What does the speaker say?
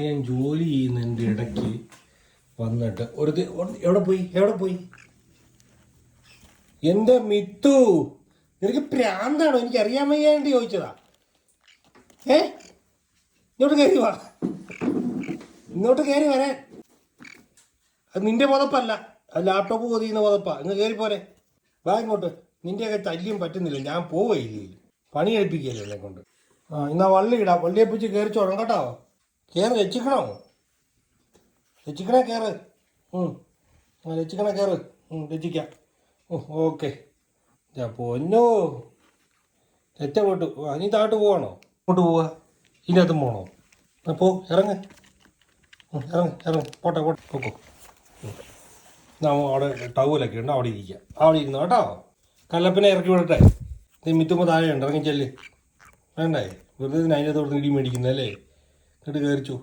ഞാൻ ജോലി ചെയ്യുന്നതിൻ്റെ ഇടയ്ക്ക് വന്നിട്ട് എവിടെ പോയി എൻ്റെ മിത്തു, നിനക്ക് പ്രാന്താണോ? എനിക്ക് അറിയാൻ വയ്യാണ്ട് ചോദിച്ചതാ. ഇങ്ങോട്ട് കയറി വരാൻ. അത് നിന്റെ പുതപ്പല്ല, അത് ലാപ്ടോപ്പ് പൊതിയുന്ന പുതപ്പാ. ഇങ്ങ് കയറി പോരെ, വാ ഇങ്ങോട്ട്. നിന്റെയൊക്കെ തല്ലിയും പറ്റുന്നില്ല, ഞാൻ പോവയില്ലേ, പണി കഴിപ്പിക്കുകയല്ലേ എന്നെ കൊണ്ട്. എന്നാ വള്ളി ഇടാം, വള്ളിയെ പിടിച്ച് കയറി കേട്ടോ. കയറി രക്ഷിക്കണേ, കയറ്. കയറ്, രക്ഷിക്കാം. ഓക്കെ. ഞാൻ പൊന്നോ, രക്ഷപ്പെട്ടു. നീ താഴോട്ട് പോവാണോ? ഇങ്ങോട്ട് പോവാ, ഇതിനകത്തും പോകണോ? പോ, ഇറങ്ങ്. പോട്ടെ പോക്കോ. അവിടെ ടൗലൊക്കെ ഉണ്ട്, അവിടെ ഇരിക്കാം. അവിടെ ഇരുന്നു കേട്ടോ. കല്ലപ്പനെ ഇറക്കി വിടട്ടെ. നീ മിത്തുമ്പോൾ താഴെ ഉണ്ട്, ഇറങ്ങി ചെല്ല്. വേണ്ടേ, വെറുതെ അതിനകത്തോട് ഇടി മേടിക്കുന്നല്ലേ. എന്നിട്ട് കയറിച്ചു.